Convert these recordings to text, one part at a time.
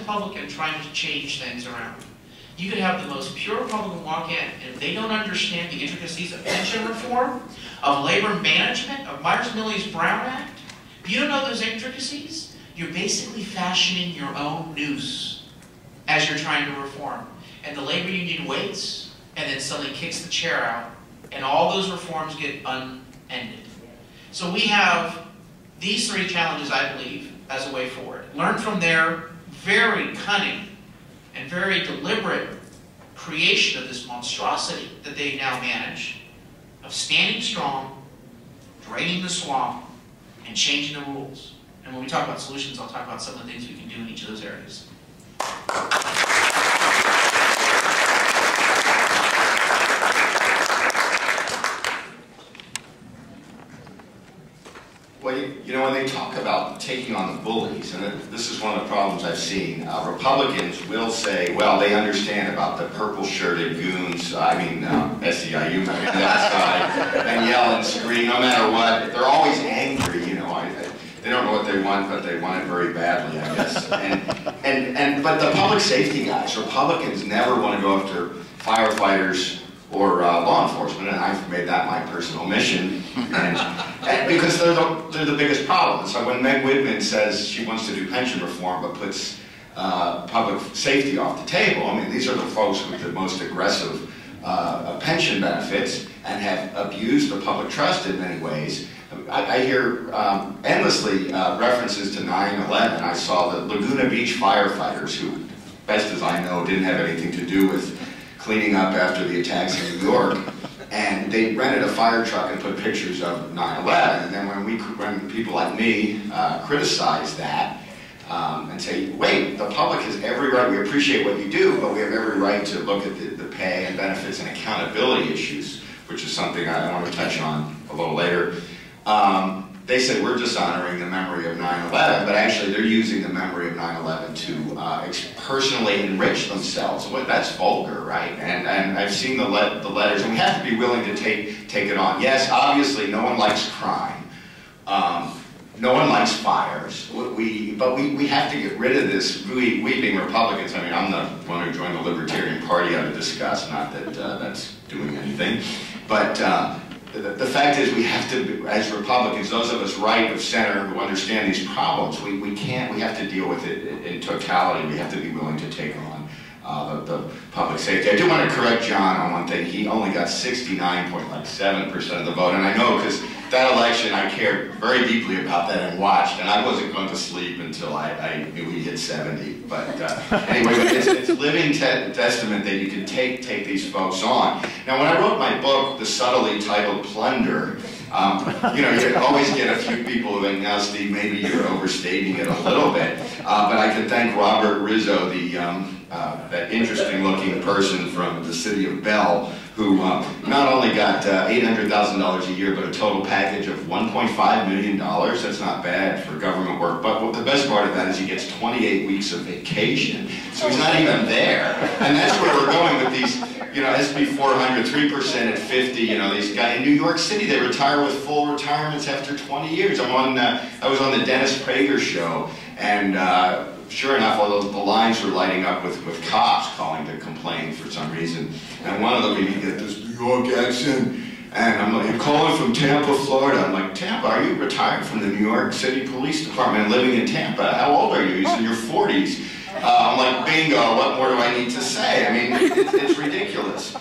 Republican trying to change things around. You could have the most pure Republican walk in, and if they don't understand the intricacies of pension reform, of labor management, of Myers-Milley's Brown Act, if you don't know those intricacies, you're basically fashioning your own noose as you're trying to reform. And the labor union waits, and then suddenly kicks the chair out, and all those reforms get unended. So we have these three challenges, I believe, as a way forward. Learn from their very cunning and very deliberate creation of this monstrosity that they now manage, of standing strong, draining the swamp, and changing the rules. And when we talk about solutions, I'll talk about some of the things we can do in each of those areas. Well, you know, when they talk about taking on the bullies, and this is one of the problems I've seen, Republicans will say, well, they understand about the purple-shirted goons, SEIU, on that side, and yell and scream no matter what. They're always angry, you know. They don't know what they want, but they want it very badly, I guess. But the public safety guys, Republicans never want to go after firefighters or law enforcement, and I've made that my personal mission, and because they're the biggest problem. So when Meg Whitman says she wants to do pension reform but puts public safety off the table, I mean, these are the folks with the most aggressive pension benefits and have abused the public trust in many ways. I hear endlessly references to 9/11. I saw the Laguna Beach firefighters, who, best as I know, didn't have anything to do with cleaning up after the attacks in New York, and they rented a fire truck and put pictures of 9/11. And then when people like me criticize that and say, wait, the public has every right, we appreciate what you do, but we have every right to look at the pay and benefits and accountability issues, which is something I want to touch on a little later. They said we're dishonoring the memory of 9/11, but actually they're using the memory of 9/11 to personally enrich themselves. Well, that's vulgar, right? And I've seen the letters, and we have to be willing to take it on. Yes, obviously no one likes crime. No one likes fires. But we have to get rid of this. We being Republicans, I mean, I'm the one who joined the Libertarian Party out of disgust, not that that's doing anything. But the fact is, we have to, as Republicans, those of us right of center who understand these problems, we have to deal with it in totality. We have to be willing to take on the public safety. I do want to correct John on one thing. He only got 69.7% of the vote, and I know because that election I cared very deeply about that and watched, and I wasn't going to sleep until I knew he hit 70. But anyway, it's living testament that you can take these folks on. Now, when I wrote my book, the subtly titled Plunder, you know, you always get a few people who think, now, Steve, maybe you're overstating it a little bit. But I can thank Robert Rizzo, that interesting-looking person from the city of Bell, who not only got $800,000 a year, but a total package of $1.5 million. That's not bad for government work. But the best part of that is he gets 28 weeks of vacation, so he's not even there. And that's where we're going with these, you know, SB 400, 3% at 50. You know, these guys in New York City, they retire with full retirements after 20 years. I was on the Dennis Prager show, and sure enough, all the lines were lighting up with cops calling to complain for some reason. And one of them, he get this New York accent, and I'm like, you're calling from Tampa, Florida. I'm like, Tampa, are you retired from the New York City Police Department living in Tampa? How old are you? He's in your 40s. I'm like, bingo, what more do I need to say? I mean, it's ridiculous.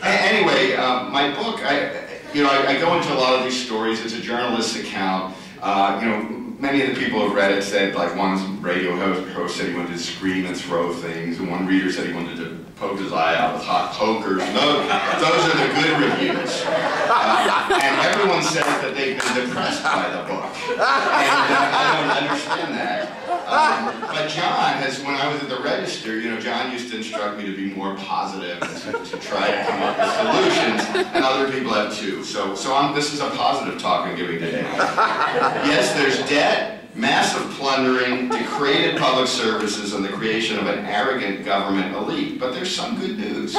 Anyway, my book, I go into a lot of these stories. It's a journalist's account. You know, many of the people who have read it said, like one radio host said he wanted to scream and throw things, and one reader said he wanted to poke his eye out with hot pokers. Those are the good reviews. And everyone says that they've been depressed by the book. And I don't understand that. But John has, when I was at the Register, you know, John used to instruct me to be more positive and to try to come up with solutions, and other people have too. So this is a positive talk I'm giving today. Yes, there's debt, massive plundering, degraded public services, and the creation of an arrogant government elite. But there's some good news.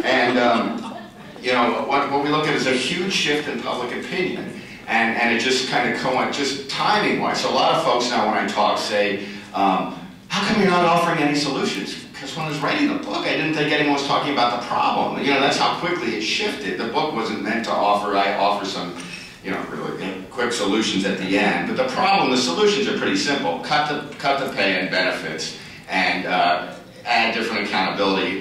And you know, what we look at is a huge shift in public opinion. And it just kind of just timing-wise. So a lot of folks now when I talk say, how how come you're not offering any solutions? Because when I was writing the book, I didn't think anyone was talking about the problem. You know, that's how quickly it shifted. The book wasn't meant to offer some, you know, really quick solutions at the end. But the solutions are pretty simple. Cut the pay and benefits, and add different accountability.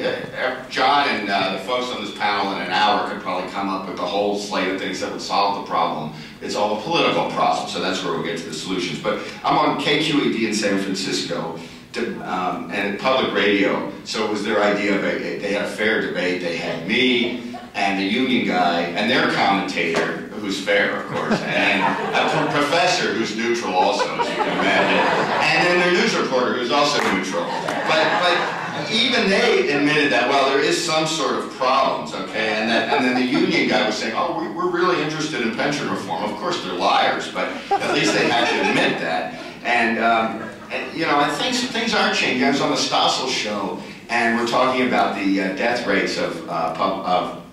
John and the folks on this panel in an hour could probably come up with a whole slate of things that would solve the problem. It's all a political problem, so that's where we'll get to the solutions. But I'm on KQED in San Francisco, and public radio, so it was their idea of they had a fair debate. They had me and the union guy and their commentator, who's fair, of course, and a professor who's neutral also, as you can imagine, and then their news reporter who's also neutral. But even they admitted that, well, there is some sort of problems, okay, and then the union guy was saying, oh, we're really interested in pension reform. Of course, they're liars, but at least they had to admit that. And you know, things are changing. I was on the Stossel show, and we're talking about the death rates of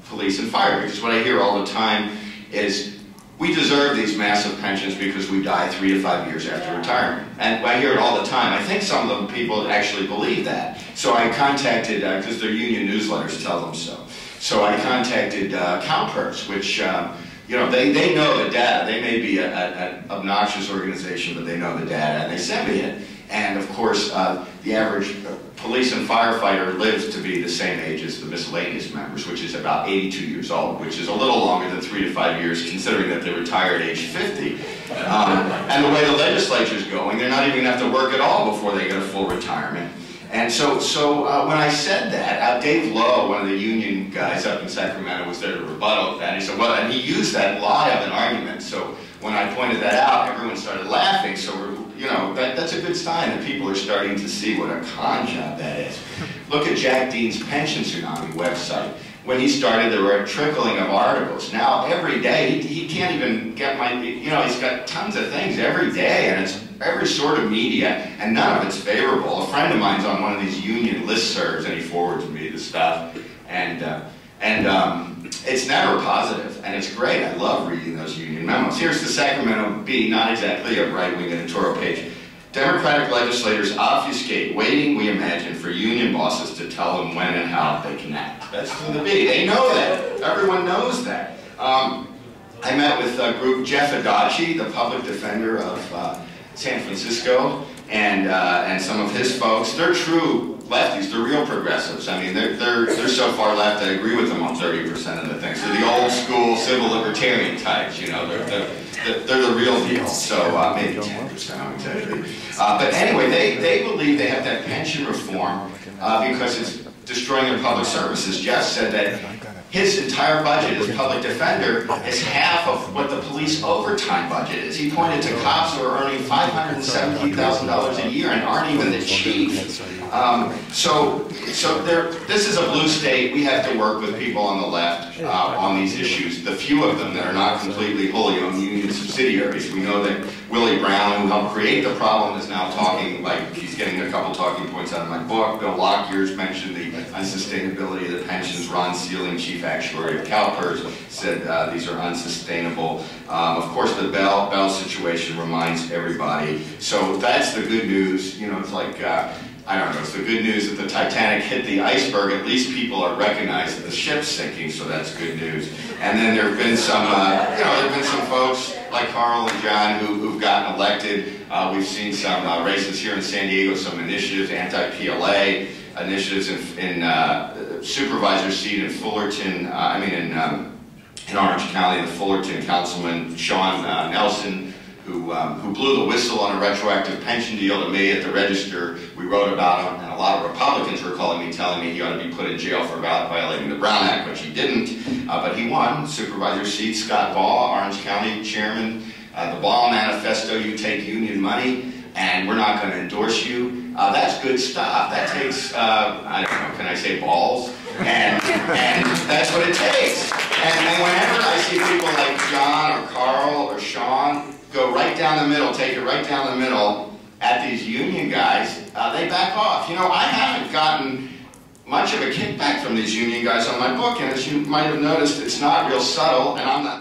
police and fire, because what I hear all the time is we deserve these massive pensions because we die 3 to 5 years after retirement. And I hear it all the time. I think some of the people actually believe that. So I contacted, because their union newsletters tell them so. So I contacted CalPERS, which, you know, they know the data. They may be an obnoxious organization, but they know the data, and they sent me it. And of course, the average police and firefighter lives to be the same age as the miscellaneous members, which is about 82 years old, which is a little longer than 3 to 5 years, considering that they retire at age 50. And the way the legislature's going, they're not even going to have to work at all before they get a full retirement. And so when I said that, Dave Lowe, one of the union guys up in Sacramento, was there to rebuttal that. He said, well, and he used that lie of an argument. So when I pointed that out, everyone started laughing. So you know, that's a good sign that people are starting to see what a con job that is. Look at Jack Dean's Pension Tsunami website. When he started, there were a trickling of articles. Now, every day, he can't even get you know, he's got tons of things every day, and it's every sort of media, and none of it's favorable. A friend of mine's on one of these union listservs, and he forwards me the stuff, and it's never positive, and it's great. I love reading those union memos. Here's the Sacramento Bee, not exactly a right-wing editorial page. Democratic legislators obfuscate, waiting, we imagine, for union bosses to tell them when and how they can act. That's from the Bee. They know that. Everyone knows that. I met with a group, Jeff Adachi, the public defender of San Francisco, and some of his folks. They're true lefties. They're real progressives. I mean, they're so far left I agree with them on 30% of the things. They're the old school civil libertarian types. You know, they're the real deal. So maybe 10%, I'm exaggerating. But anyway, they believe they have that pension reform because it's destroying their public services. Jeff said that his entire budget as public defender is half of what the police overtime budget is. He pointed to cops who are earning $517,000 a year and aren't even the chief. This is a blue state. We have to work with people on the left on these issues. The few of them that are not completely wholly owned union subsidiaries. We know that Willie Brown, who helped create the problem, is now talking, like he's getting a couple talking points out of my book. Bill Lockyer's mentioned the unsustainability of the pensions. Ron Sealing, chief actuary of CalPERS, said these are unsustainable. Of course, the Bell situation reminds everybody. So that's the good news. You know, it's like, I don't know, it's the good news that the Titanic hit the iceberg. At least people are recognized that the ship's sinking, so that's good news. And then there have been some, you know, there have been some folks like Carl and John who've gotten elected. We've seen some races here in San Diego, some initiatives, anti-PLA initiatives in supervisor seat in Fullerton, in Orange County, the Fullerton councilman, Sean Nelson, who blew the whistle on a retroactive pension deal to me at the Register. We wrote about him, and a lot of Republicans were calling me, telling me he ought to be put in jail for violating the Brown Act, which he didn't, but he won. Supervisor seat, Scott Ball, Orange County chairman. The Ball Manifesto, you take union money, and we're not going to endorse you. That's good stuff. That takes, I don't know, can I say balls? And that's what it takes. And whenever I see people like John or Carl or Sean go right down the middle, take it right down the middle at these union guys, they back off. You know, I haven't gotten much of a kickback from these union guys on my book, and as you might have noticed, it's not real subtle, and I'm not